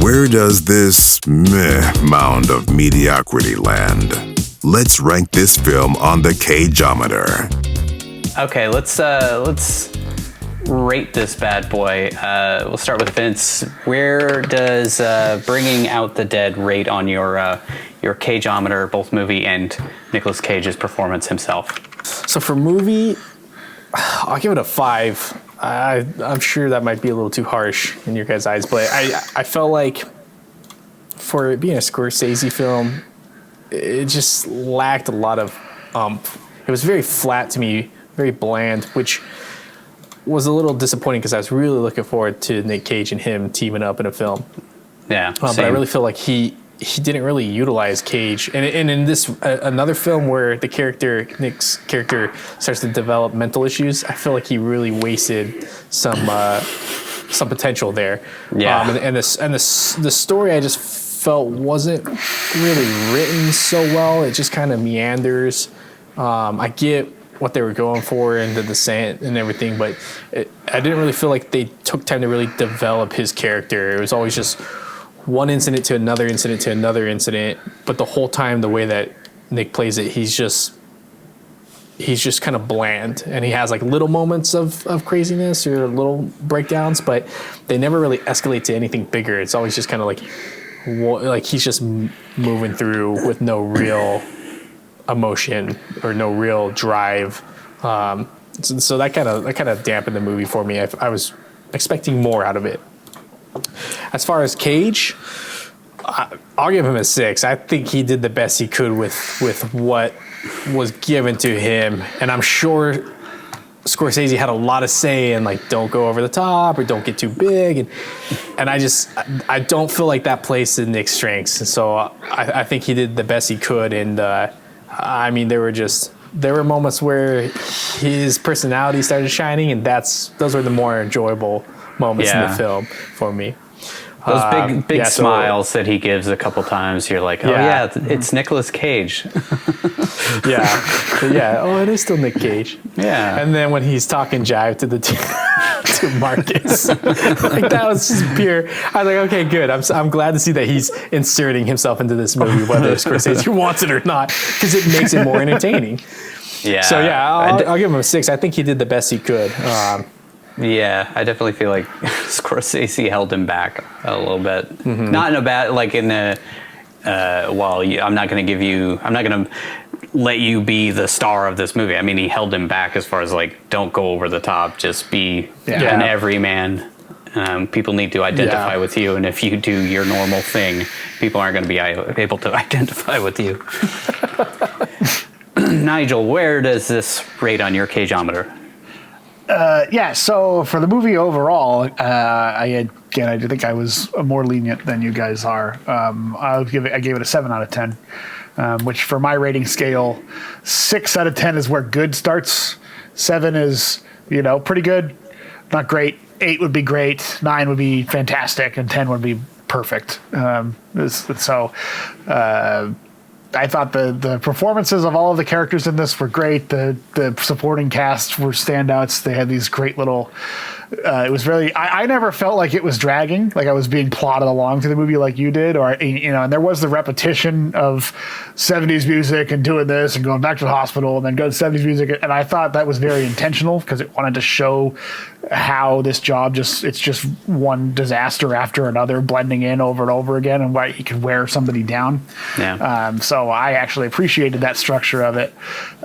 Where does this meh mound of mediocrity land? Let's rank this film on the Cageometer. Okay, let's rate this bad boy. We'll start with Vince. Where does Bringing Out the Dead rate on your Cageometer, both movie and Nicolas Cage's performance himself? So for movie, I'll give it a 5. I'm sure that might be a little too harsh in your guys' eyes, but I felt like for it being a Scorsese film, it just lacked a lot of it was very flat to me, very bland, which was a little disappointing because I was really looking forward to Nick Cage and him teaming up in a film. Yeah, but I really feel like he didn't really utilize Cage, and in this another film where Nick's character starts to develop mental issues, I feel like he really wasted some potential there. Yeah, and the story I just felt wasn't really written so well. It just kind of meanders. I get what they were going for and the descent and everything, but I didn't really feel like they took time to really develop his character. It was always just one incident to another incident to another incident, but the whole time the way that Nick plays it, he's just kind of bland, and he has like little moments of craziness or little breakdowns, but they never really escalate to anything bigger. It's always just kind of like he's just moving through with no real emotion or no real drive. So that kind of dampened the movie for me. I was expecting more out of it. As far as Cage, I'll give him a 6. I think he did the best he could with what was given to him, and I'm sure Scorsese had a lot of say in like don't go over the top or don't get too big, and I don't feel like that plays to Nick's strengths. And so I think he did the best he could, and I mean there were moments where his personality started shining, and those were the more enjoyable moments in the film for me. Those big smiles that he gives a couple times, you're like, it's Nicolas Cage. Oh, it is still Nick Cage. Yeah. And then when he's talking jive to to Marcus, like that was just pure. I was like, okay, good. I'm glad to see that he's inserting himself into this movie, whether Scorsese wants it or not, because it makes it more entertaining. Yeah. So I'll give him a 6. I think he did the best he could. Yeah, I definitely feel like Scorsese held him back a little bit. Mm-hmm. Not in a bad, like in a, I'm not going to let you be the star of this movie. I mean, he held him back as far as like, don't go over the top, just be an everyman. People need to identify with you, and if you do your normal thing, people aren't going to be able to identify with you. Nigel, where does this rate on your Cageometer? So for the movie overall, I think I was more lenient than you guys are. I gave it a 7 out of 10, which for my rating scale, 6 out of 10 is where good starts. 7 is, pretty good, not great. 8 would be great, 9 would be fantastic, and 10 would be perfect. I thought the performances of all of the characters in this were great. The supporting cast were standouts. They had these great little. It was very. I never felt like it was dragging, like I was being plotted along through the movie like you did, or and there was the repetition of 70s music and doing this and going back to the hospital and then going to 70s music, and I thought that was very intentional because it wanted to show how this job it's just one disaster after another blending in over and over again, and why you could wear somebody down. Yeah. So I actually appreciated that structure of it.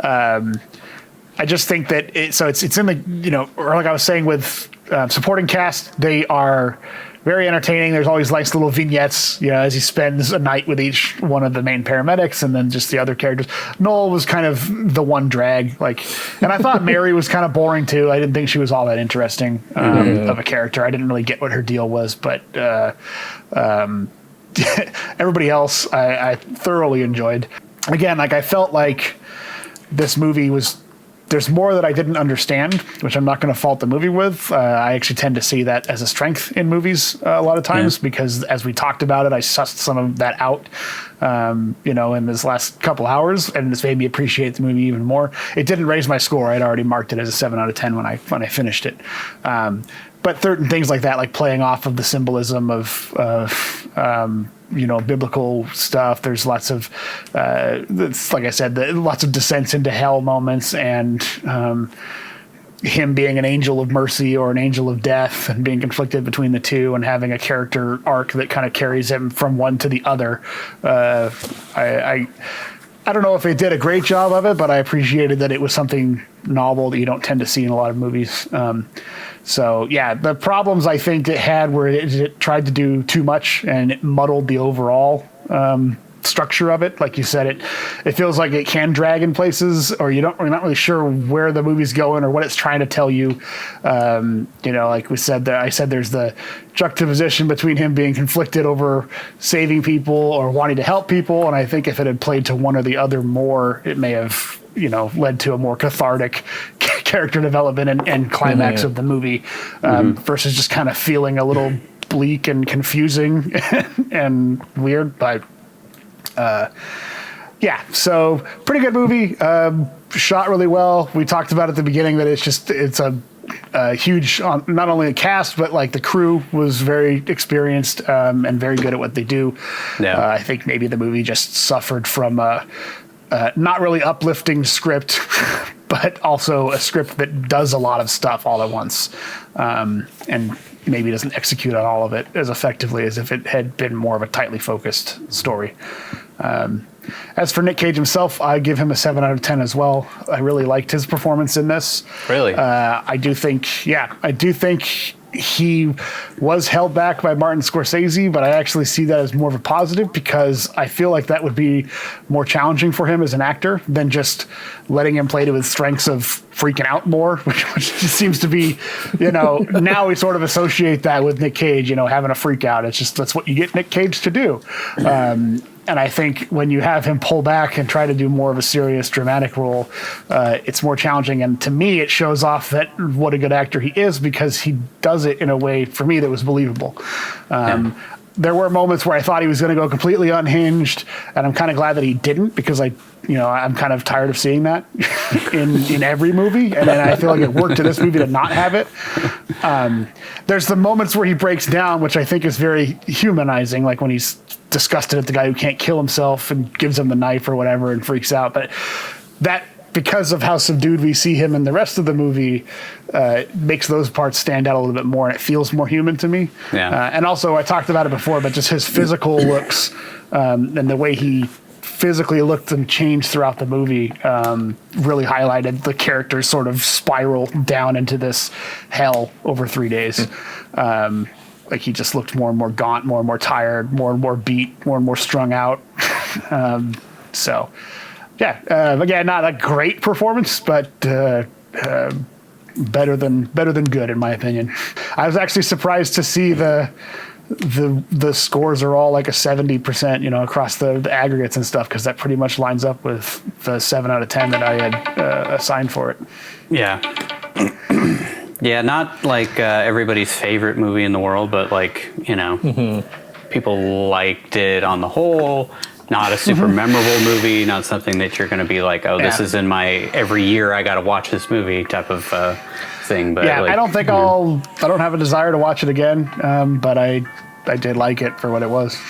I just think that it's in the, or like I was saying with supporting cast, they are very entertaining. There's always nice little vignettes, as he spends a night with each one of the main paramedics, and then just the other characters. Noel was kind of the one drag, and I thought Mary was kind of boring too. I didn't think she was all that interesting of a character. I didn't really get what her deal was, but everybody else I thoroughly enjoyed. Again, I felt like this movie there's more that I didn't understand, which I'm not going to fault the movie with. I actually tend to see that as a strength in movies a lot of times, because as we talked about it, I sussed some of that out, in this last couple hours, and this made me appreciate the movie even more. It didn't raise my score. I'd already marked it as a 7 out of 10 when I finished it. but certain things like that, like playing off of the symbolism of biblical stuff. There's lots of, like I said, lots of descents into hell moments, and him being an angel of mercy or an angel of death and being conflicted between the two and having a character arc that kind of carries him from one to the other. I don't know if they did a great job of it, but I appreciated that it was something novel that you don't tend to see in a lot of movies. So yeah, the problems I think it had were it tried to do too much and it muddled the overall structure of it. Like you said, it feels like it can drag in places, or you're not really sure where the movie's going or what it's trying to tell you. Like I said, there's the juxtaposition between him being conflicted over saving people or wanting to help people, and I think if it had played to one or the other more, it may have led to a more cathartic character development and climax of the movie, versus just kind of feeling a little bleak and confusing and weird. But so pretty good movie. Shot really well. We talked about at the beginning that it's a huge, not only the cast, but like the crew was very experienced and very good at what they do. Yeah. I think maybe the movie just suffered from not really uplifting script, but also a script that does a lot of stuff all at once, and maybe doesn't execute on all of it as effectively as if it had been more of a tightly focused story. As for Nick Cage himself, I give him a 7 out of 10 as well. I really liked his performance in this. Really? I do think he was held back by Martin Scorsese, but I actually see that as more of a positive, because I feel like that would be more challenging for him as an actor than just letting him play to his strengths of freaking out more, which just seems to be, now we sort of associate that with Nick Cage, having a freak out. It's just, that's what you get Nick Cage to do. And I think when you have him pull back and try to do more of a serious dramatic role, it's more challenging. And to me, it shows off that what a good actor he is, because he does it in a way, for me, that was believable. There were moments where I thought he was going to go completely unhinged, and I'm kind of glad that he didn't, because I'm kind of tired of seeing that in every movie, and then I feel like it worked in this movie to not have it. There's the moments where he breaks down, which I think is very humanizing, like when he's disgusted at the guy who can't kill himself and gives him the knife or whatever and freaks out. But that, because of how subdued we see him in the rest of the movie, makes those parts stand out a little bit more, and it feels more human to me. Yeah. And also, I talked about it before, but just his physical looks and the way he physically looked and changed throughout the movie really highlighted the character's sort of spiral down into this hell over 3 days. Like he just looked more and more gaunt, more and more tired, more and more beat, more and more strung out. Again, not a great performance, but better than good in my opinion. I was actually surprised to see the scores are all like a 70%, across the aggregates and stuff, because that pretty much lines up with the 7 out of 10 that I had assigned for it. Yeah. Yeah, not like everybody's favorite movie in the world, but like, people liked it on the whole. Not a super memorable movie, not something that you're going to be like, this is in my every year I got to watch this movie type of thing. But I don't think I don't have a desire to watch it again, but I did like it for what it was.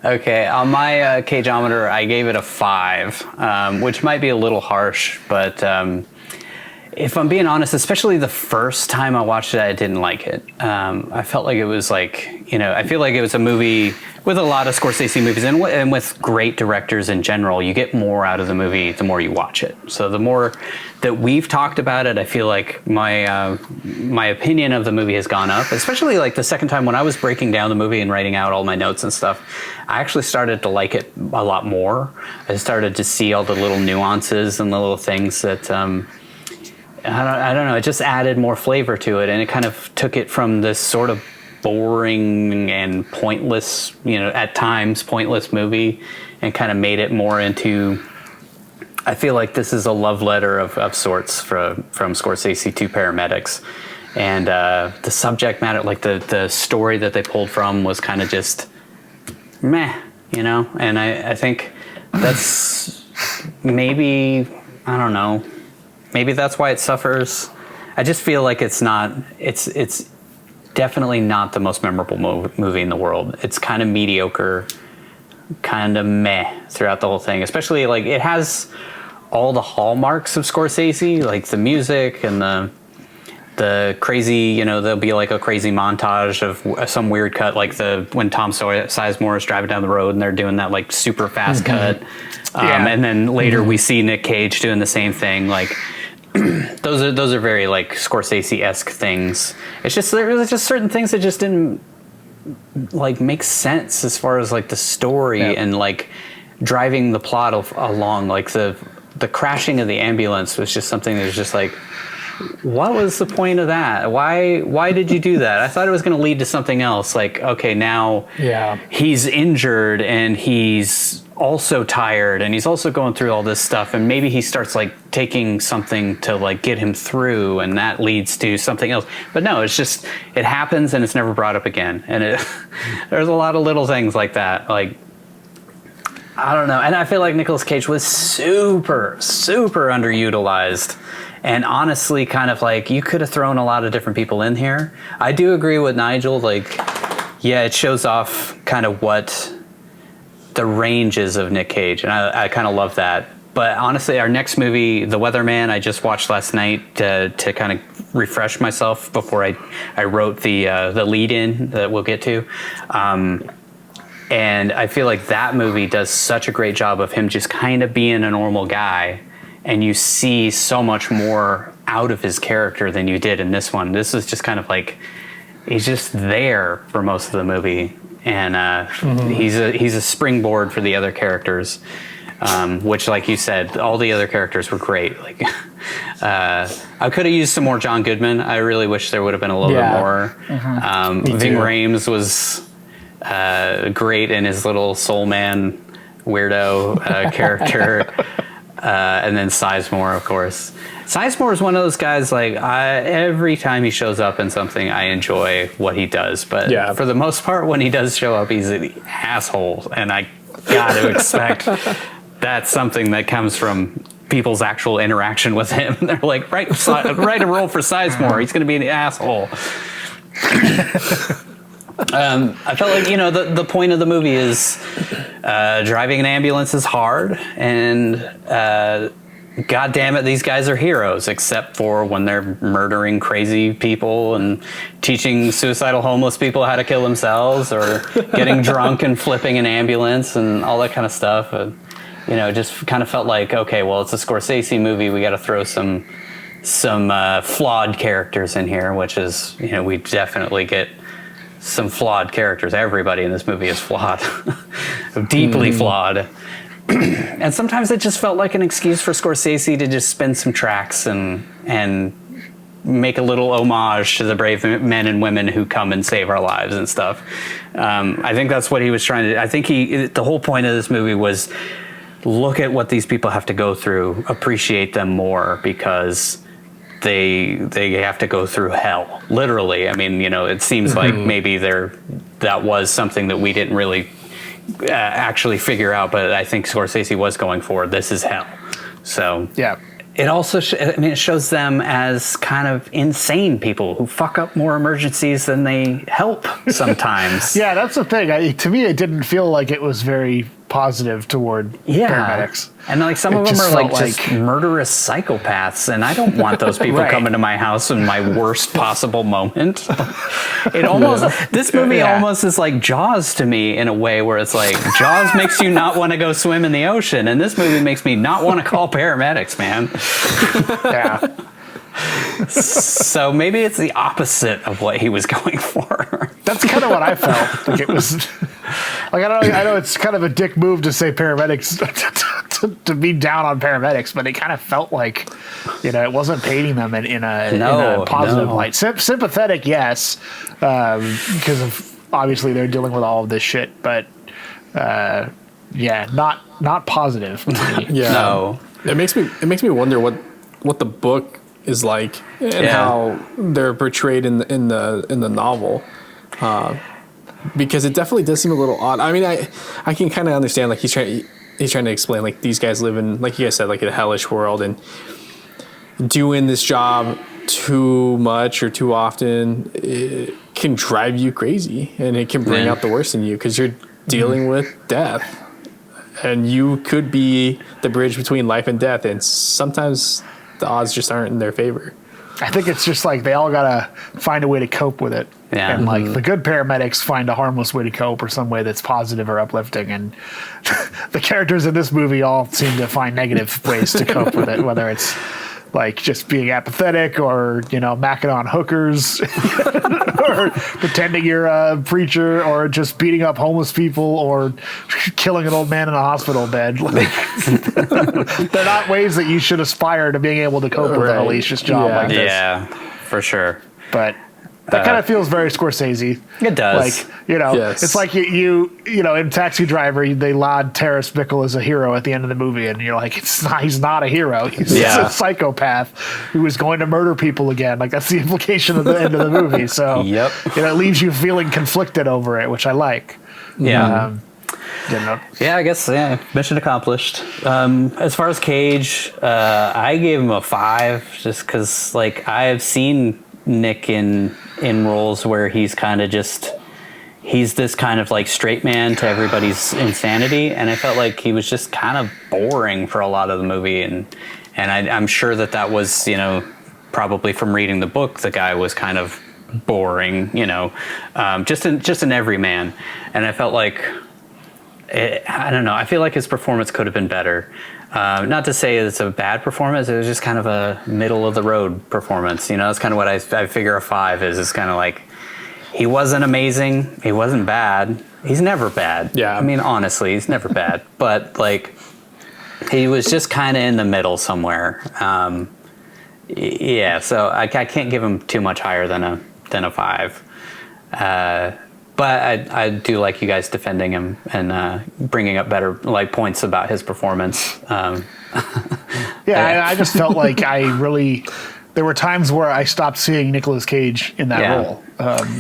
Okay, on my Cageometer, I gave it a 5, which might be a little harsh, but if I'm being honest, especially the first time I watched it, I didn't like it. I felt like it was like, I feel like it was a movie with a lot of Scorsese movies and with great directors in general. You get more out of the movie the more you watch it. So the more that we've talked about it, I feel like my opinion of the movie has gone up, especially like the second time when I was breaking down the movie and writing out all my notes and stuff. I actually started to like it a lot more. I started to see all the little nuances and the little things that I don't know, it just added more flavor to it, and it kind of took it from this sort of boring and pointless, at times pointless movie, and kind of made it more into, I feel like this is a love letter of sorts from Scorsese to paramedics. And the subject matter, like the story that they pulled from was kind of just meh, and I think that's maybe, I don't know, maybe that's why it suffers. I just feel like it's definitely not the most memorable movie in the world. It's kind of mediocre, kind of meh throughout the whole thing. Especially like it has all the hallmarks of Scorsese, like the music and the crazy, you know, there'll be like a crazy montage of some weird cut, like when Tom Sizemore is driving down the road and they're doing that like super fast cut. And then later we see Nick Cage doing the same thing. Like those are very like Scorsese-esque things. It's just, there was just certain things that just didn't like make sense as far as like the story and like driving the plot along. Like the crashing of the ambulance was just something that was just like, what was the point of that? Why did you do that? I thought it was going to lead to something else. Like, okay, now he's injured and he's also tired and he's also going through all this stuff, and maybe he starts like taking something to like get him through, and that leads to something else. But no, it's just, it happens and it's never brought up again. And there's a lot of little things like that. Like, I don't know. And I feel like Nicolas Cage was super, super underutilized. And honestly, kind of like, you could have thrown a lot of different people in here. I do agree with Nigel. Like, yeah, it shows off kind of what the range is of Nick Cage. And I kind of love that. But honestly, our next movie, The Weatherman, I just watched last night to kind of refresh myself before I wrote the lead-in that we'll get to. And I feel like that movie does such a great job of him just kind of being a normal guy. And you see so much more out of his character than you did in this one. This is just kind of like, he's just there for most of the movie. And he's a springboard for the other characters, which, like you said, all the other characters were great. Like, I could have used some more John Goodman. I really wish there would have been a little bit more. Ving Rhames was great in his little soul man weirdo character. And then Sizemore, of course. Sizemore is one of those guys, like, every time he shows up in something, I enjoy what he does. But for the most part, when he does show up, he's an asshole. And I got to expect that's something that comes from people's actual interaction with him. They're like, write a role for Sizemore. He's going to be an asshole. I felt like, you know, the point of the movie is driving an ambulance is hard, and God damn it, these guys are heroes, except for when they're murdering crazy people and teaching suicidal homeless people how to kill themselves, or getting drunk and flipping an ambulance and all that kind of stuff. You know, it just kind of felt like, okay, well, it's a Scorsese movie. We got to throw some flawed characters in here, which is, you know, we definitely get some flawed characters. Everybody in this movie is flawed, deeply flawed. And sometimes it just felt like an excuse for Scorsese to just spin some tracks and make a little homage to the brave men and women who come and save our lives and stuff. I think that's what he was trying to do. I think the whole point of this movie was, look at what these people have to go through, appreciate them more, because they have to go through hell, literally. I mean, you know, it seems like maybe that was something that we didn't really actually figure out, but I think Scorsese was going for, this is hell. So yeah, it also it shows them as kind of insane people who fuck up more emergencies than they help sometimes. Yeah, that's the thing. To me, it didn't feel like it was very positive toward paramedics. And like some of them are like just murderous psychopaths, and I don't want those people coming to my house in my worst possible moment. It almost this movie almost is like Jaws to me, in a way where it's like Jaws makes you not want to go swim in the ocean, and this movie makes me not want to call paramedics, man. So maybe it's the opposite of what he was going for. That's kind of what I felt. Like, it was like, I know it's kind of a dick move to say paramedics to be down on paramedics, but it kind of felt like, you know, it wasn't painting them in a positive light. Sympathetic, yes, because of obviously they're dealing with all of this shit, but not positive. It makes me wonder what the book is like, and how they're portrayed in the novel, because it definitely does seem a little odd. I mean, I can kind of understand, like, he's trying to explain, like, these guys live in, like you guys said, like, a hellish world, and doing this job too much or too often, it can drive you crazy, and it can bring out the worst in you because you're dealing with death, and you could be the bridge between life and death, and sometimes the odds just aren't in their favor. I think it's just like they all gotta find a way to cope with it. Yeah. And like the good paramedics find a harmless way to cope, or some way that's positive or uplifting, and the characters in this movie all seem to find negative ways to cope with it, whether it's like just being apathetic, or macking on hookers, or pretending you're a preacher, or just beating up homeless people, or killing an old man in a hospital bed. Like, they're not ways that you should aspire to being able to cope with a hellacious job like this. Yeah, for sure. But that kind of feels very Scorsese. It does. Like, it's like you in Taxi Driver, they laud Terrence Bickle as a hero at the end of the movie, and you're like, he's not a hero. He's a psychopath who is going to murder people again. Like, that's the implication of the end of the movie. So, it leaves you feeling conflicted over it, which I like. Yeah. Yeah, I guess, mission accomplished. As far as Cage, I gave him a 5 just because, like, I have seen Nick in roles where he's kind of he's this kind of like straight man to everybody's insanity, and I felt like he was just kind of boring for a lot of the movie, and I'm sure that was probably from reading the book. The guy was kind of boring, just an everyman, and I felt like I don't know. I feel like his performance could have been better. Not to say it's a bad performance. It was just kind of a middle of the road performance. That's kind of what I figure a 5 is. It's kind of like, he wasn't amazing. He wasn't bad. He's never bad. Yeah. I mean, honestly, he's never bad. But like, he was just kind of in the middle somewhere. So I can't give him too much higher than a 5. But I do like you guys defending him and bringing up better points about his performance. I just felt like there were times where I stopped seeing Nicolas Cage in that role,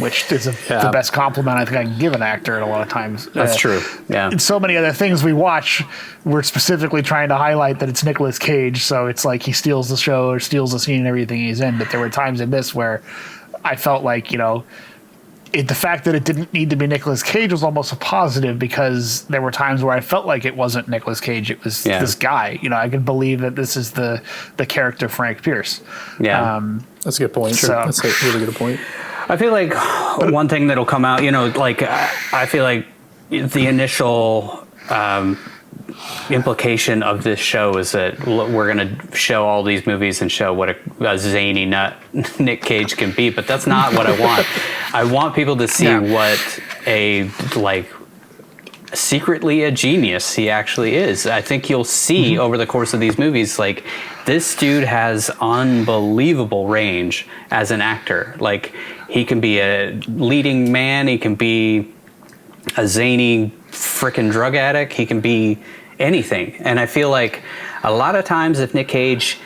which is the best compliment I think I can give an actor at a lot of times. That's true. Yeah. And so many other things we watch, we're specifically trying to highlight that it's Nicolas Cage, so it's like he steals the show or steals the scene and everything he's in. But there were times in this where I felt like, the fact that it didn't need to be Nicolas Cage was almost a positive, because there were times where I felt like it wasn't Nicolas Cage. It was this guy. I can believe that this is the character Frank Pierce. Yeah. That's a good point. So, that's a really good point. I feel like one thing that'll come out, I feel like the initial implication of this show is that we're going to show all these movies and show what a zany nut Nick Cage can be, but that's not what I want. I want people to see what secretly a genius he actually is. I think you'll see over the course of these movies, like, this dude has unbelievable range as an actor. Like, he can be a leading man, he can be a zany freaking drug addict, he can be anything. And I feel like a lot of times if Nick Cage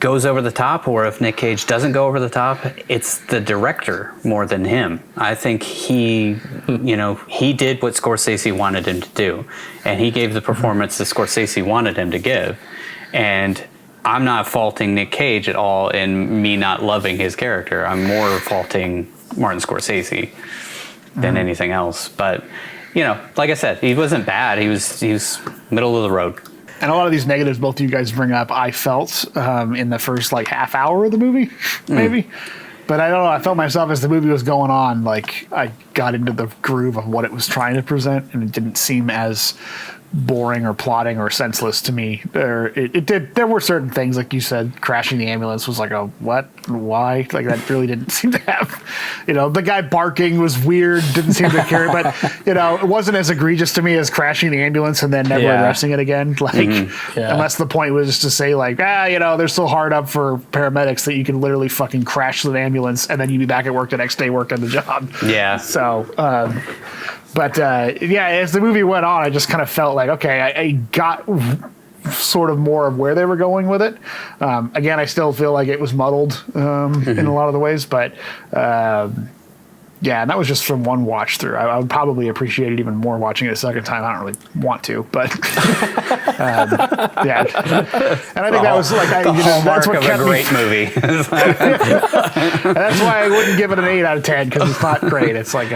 goes over the top, or if Nick Cage doesn't go over the top, it's the director more than him. I think he did what Scorsese wanted him to do, and he gave the performance that Scorsese wanted him to give. And I'm not faulting Nick Cage at all in me not loving his character. I'm more faulting Martin Scorsese than anything else. But like I said, he wasn't bad. He was middle of the road. And a lot of these negatives both of you guys bring up, I felt in the first half hour of the movie, maybe. But I don't know. I felt myself as the movie was going on, like I got into the groove of what it was trying to present, and it didn't seem as boring or plotting or senseless to me. There were certain things, like you said, crashing the ambulance was like a what? Why? Like, that really didn't seem to have, the guy barking was weird, didn't seem to carry, but it wasn't as egregious to me as crashing the ambulance and then never addressing it again. Unless the point was just to say they're so hard up for paramedics that you can literally fucking crash the ambulance and then you'd be back at work the next day working the job. Yeah. So, But as the movie went on, I just kind of felt like, okay, I got sort of more of where they were going with it. Again, I still feel like it was muddled in a lot of the ways, but Yeah, and that was just from one watch through. I would probably appreciate it even more watching it a second time. I don't really want to, but yeah. And I think that was like that's what of kept a great me. movie. And that's why I wouldn't give it an 8 out of 10 because it's not great. It's like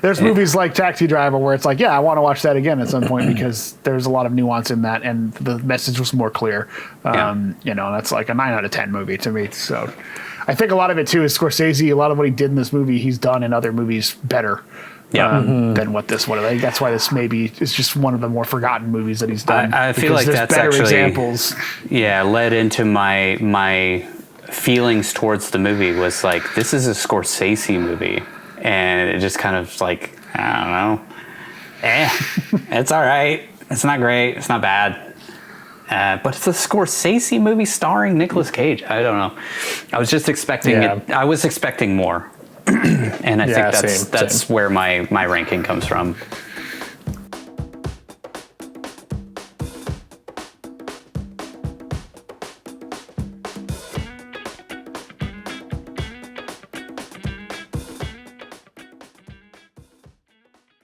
there's movies like Taxi Driver where it's like, yeah, I want to watch that again at some point because there's a lot of nuance in that and the message was more clear. That's like a 9 out of 10 movie to me. So I think a lot of it too is Scorsese. A lot of what he did in this movie, he's done in other movies better than what this one. I think that's why this maybe is just one of the more forgotten movies that he's done. I feel like that's better actually examples. Yeah, led into my feelings towards the movie was like, this is a Scorsese movie, and it just kind of like, I don't know, it's all right. It's not great. It's not bad. But it's a Scorsese movie starring Nicolas Cage. I don't know. I was just expecting it. I was expecting more, and I think that's where my ranking comes from.